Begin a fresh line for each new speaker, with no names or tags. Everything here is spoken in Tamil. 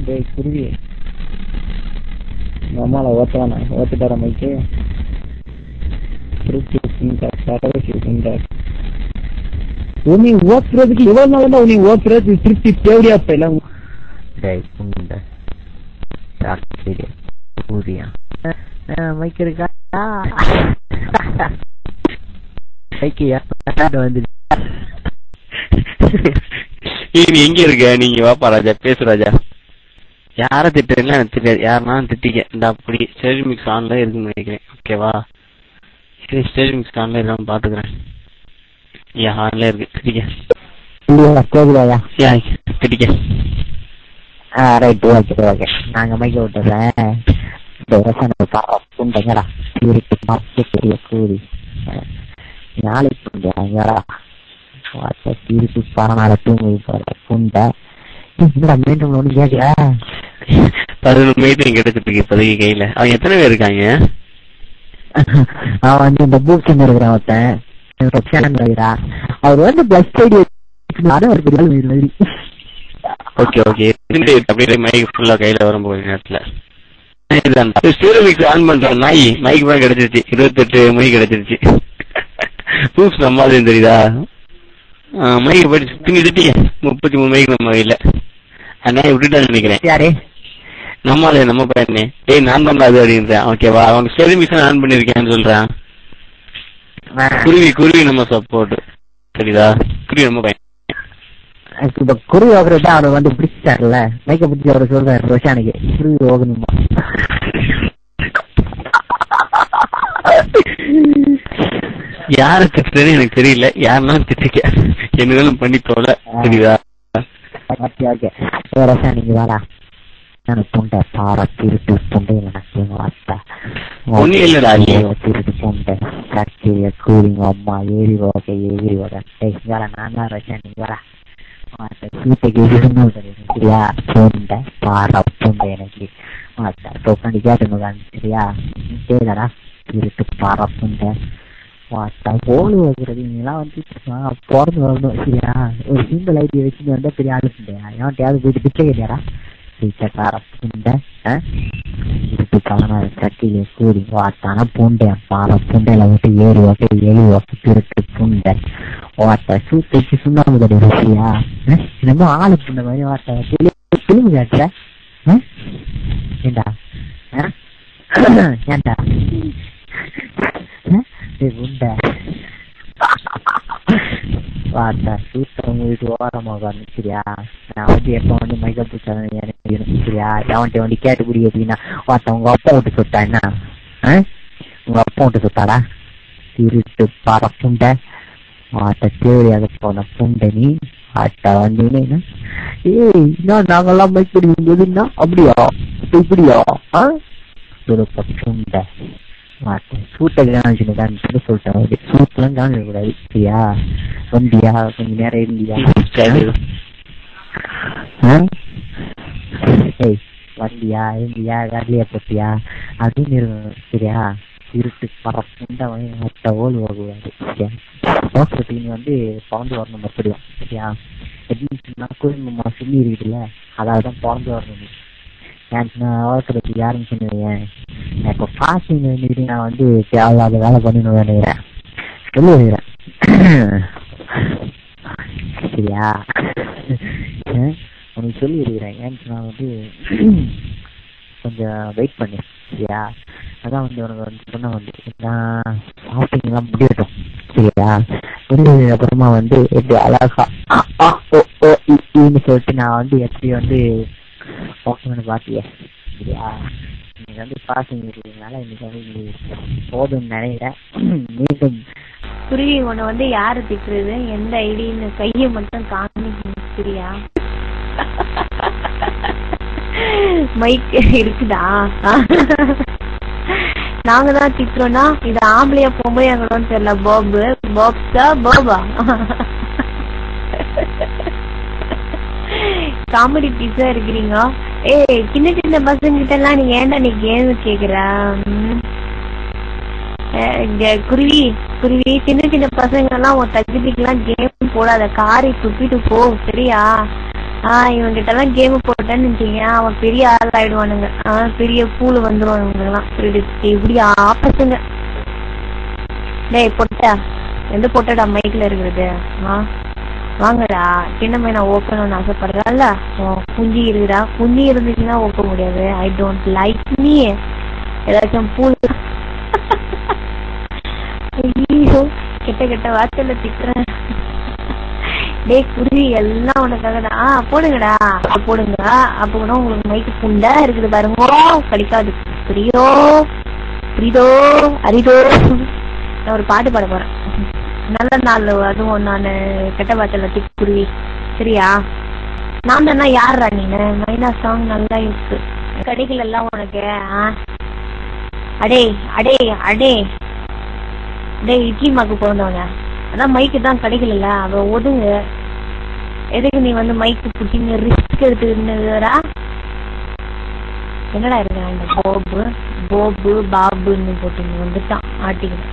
டேய் குருவி நம்மளால ஓட்டுவானா ஓட்டுட்டார மைக்கு உன்னை ஓட்டுறதுக்கு எவ்வளவு நாள் தான் உன்னை ஓட்டுறது திருப்தி தேவையா போயிடலாம். மைக் இருக்கா வந்து
நீ எங்க இருக்க? நீங்க வாப்பா ராஜா, பேசு ராஜா. யார திட்டுறீங்களா எனக்கு தெரியாது, யாருனாலும் திட்டிக்க. இந்த அப்படி ஸ்டேஜ் மிக்ஸ் ஆன்ல இருக்குன்னு நினைக்கிறேன். ஓகேவா? சரி, ஸ்டேஜ் மிக்ஸ் ஆன்ல இல்லாம பாத்துக்கிறேன். ஏன் ஆன்ல இருக்கு, திட்டிக்க. திட்டிக்க.
Right, okay okay. நாங்க மைக்க விட்டுறேன். கூறி நாளைக்கு திருப்பி பரநாள தூங்கி புண்டை மீண்டும் ஒண்ணு கேட்கல.
11 மீட்டிங் கிடைச்சிட்டு இருக்கு இப்போதைக்கு கையில. அவங்க எத்தனை பேர் இருக்காங்க?
அவன் வந்து இந்த பூக்ஸ் இருக்கிறான் ஒருத்தன். அவர் வந்து பிளஸ்
ஓகே ஓகே. அப்படியே மைக் ஃபுல்லா கையில வரும்போது நேரத்துல ஆன் பண்றேன். நாய் மைக் தான் கிடைச்சிருச்சு. 28 மைக் கிடைச்சிருச்சு. ப்ரூஃப் நம்மளால தெரியுதா? மைக் படிச்சு திட்டி 33 மைக் நம்ம கையில. அண்ணா விட்டுட்டான்னு நினைக்கிறேன். நம்ம பையனே டேய் நான் பண்ணாது அப்படின்றேன். ஓகேவா? அவனுக்கு ஸ்டேஜ் மிஷன் ஆன் பண்ணிருக்கேன்னு சொல்றான். குருவி நம்ம சப்போர்ட். சரிதா? குருவி நம்ம பையன்.
குருவி ஓகரா அவரை வந்து பிடிச்சிட்டாருல்ல, மைக்க பிடிச்சி அவரை சொல்றாரு ரோஷானுக்கு குருவி ஓகணுமா.
யார திட்டுறதுன்னு எனக்கு தெரியல. யாருன்னா திட்டிக்க, என்னதான் பண்ணி போல. சரிதா?
ரோஷா நீங்க வாடா. புண்டை பார திருட்டு புண்டை திருட்டு புண்டை கச்சேரிய கூலிங் அம்மா ஏறி ஓகே ஏறி ஓட நான் தான் ரோஷா நீங்க வாடா. சரியா? புண்டை பார புண்டை எனக்கு உட்காந்து கேட்டு சரியா? சரிடா திருட்டு பார புண்டை போலு வைக்கிறது இதெல்லாம் வந்து பிறந்து வரணும். சரியா? ஒரு சிங்கிள் ஐடியை வச்சுட்டு வந்தா பெரிய ஆளு புண்டையா? ஏன் போயிட்டு பிச்சை கேட்டியாடா? பிச்சைக்கார புண்டை திருட்டு கலனா கட்டில கூடி வாட்டான புண்டை பார புண்டையில விட்டு ஏறி வைக்க எழு வைக்க திருட்டு புண்டை வாட்ட சூத்தைக்கு சுண்ணாம்பு தடி ருசியா? என்னமோ ஆளு புண்டை மாதிரி வாட்ட திரும்பி காட்டுற ஏண்டா? ஏண்டா புண்டை வாட்டா சூத்தம் வீட்டு ஓரமாக சரியா? நான் வந்து எப்ப வந்து மைக்கப் பிடிச்சாலும் எனக்கு சரியா? எவன்ட்டு வந்து கேட்டு குடி அப்படின்னா வாட்டா உங்க அப்பா விட்டு சுட்டா என்ன? உங்க அப்பா விட்டு சுட்டாடா திருட்டு பார புண்டை வாட்ட தேவையாக போன புண்டை நீ வாட்டா வந்தீங்கன்னா ஏய் இன்னும் நாங்கெல்லாம் மைக் பிடிக்கும் போதுன்னா அப்படியா இப்படியா புண்டை சூட்டை கவனிச்சுன்னு சொல்லிட்டேன். சூட்டெல்லாம் கவனிக்க கூடாது சரியா? வந்தியா கொஞ்ச நேரம் இருந்தியா? ஏய் வந்தியா இருந்தியா கடலையா போட்டியா அப்படின்னு இருக்கணும் சரியா? இருட்டு பறப்புண்டை மொத்த ஓல் போகக்கூடாது சரியா? ஓகே நீ வந்து பிறந்து வரணும் மறுபடியும் சரியா? எப்படின்னா குடும்பமா சொல்லி இருக்குதுல்ல, அதாவதுதான் பிறந்து வரணும். வளர்க்கறதுக்கு யாருன்னு சொன்னேன். இப்போ பாசிங் வந்துட்டு நான் வந்து தேவையில்லாத வேலை பண்ணணும் நினைக்கிறேன். சொல்லி வைக்கிறேன் சரியா? உனக்கு சொல்லி இருக்கிறேன். ஏன்னு நான் வந்து கொஞ்சம் வெயிட் பண்ணு சரியா? அதான் வந்து உனக்கு வந்து சொன்ன வந்து நான் ஷாப்பிங்லாம் முடியட்டும் சரியா? முடிஞ்சதுக்கு அப்புறமா வந்து எப்படி அழகா சொல்லிட்டு நான் வந்து எப்படி வந்து ஓகேன்னு பாத்திய சரியா? இன்னைக்கு வந்து பாசிங் இருக்கிறதுனால இன்னைக்கு வந்து போதும் நினைக்கிறேன். மீண்டும்
குருவி உன்னை வந்து யாரு திட்டுறது எந்த ஐடின்னு கையை மட்டும் காமிக்கணும் சரியா? மைக் இருக்குதா? நாங்க தான் திட்டுறோம்னா இது ஆம்பளையா பொம்பளையாங்களோன்னு தெரியல. பாபு பாப்ஸா பாபா காமெடி பீஸா இருக்கிறீங்க. சின்ன சின்ன பசங்க கிட்ட எல்லாம் நீங்க ஏன்டா நீ கேம் கேக்குற? குருவி குருவி சின்ன சின்ன பசங்க எல்லாம் உன் தகுதிக்கு எல்லாம் கேம் போடாத, காரை துப்பிட்டு போ சரியா? இவங்க கிட்ட எல்லாம் கேம் போட்டேன்னு வச்சீங்க, அவன் பெரிய ஆள் ஆயிடுவானுங்க. பெரிய பூல வந்துரும் இவங்க எல்லாம். இப்படி ஆப்பசுங்க. டேய் பொட்டா, எந்த பொட்டடா மைக்ல இருக்கிறது? வாங்கடா, சின்ன நான் ஓப்பன் ஆசைப்படுறேன்ல. குஞ்சு இருக்குடா, குஞ்சு இருந்துச்சுன்னா ஓப்ப முடியாது. I don't like me. ஏதாச்சும் பூல் ஐயோ கெட்ட கெட்ட வார்த்தையில திட்டுறேன். டேய் குருவி, எல்லாம் உனக்காகடா. போடுங்கடா, போடுங்க. அப்ப கூட உங்களுக்கு மைக்கு புண்டா இருக்குது பாருங்க, கிடைக்காது. புரியோ புரியுதோ அரிதோ. நான் ஒரு பாட்டு பாட போறேன், நல்ல நாள். அதுவும் நான் கெட்ட வார்த்தையில திக்குருவி, சரியா? நான் தானே. யாரா நீங்க? மைனா சாங் நல்லா இருக்கு, கிடைக்கல எல்லாம் உனக்கு. அடே அடே அடே டேய், இட்லி மாக்கு பிறந்தவங்க, அதான் மைக்கு தான் கிடைக்கல. அவ ஒதுங்க. எதுக்கு நீ வந்து மைக்கு புட்டிங்க ரிஸ்க் எடுத்துக்கிறா? என்னடா இருக்க அந்த போபு பாபுன்னு போட்டு வந்துட்டான் ஆட்டிக்கிட்டு.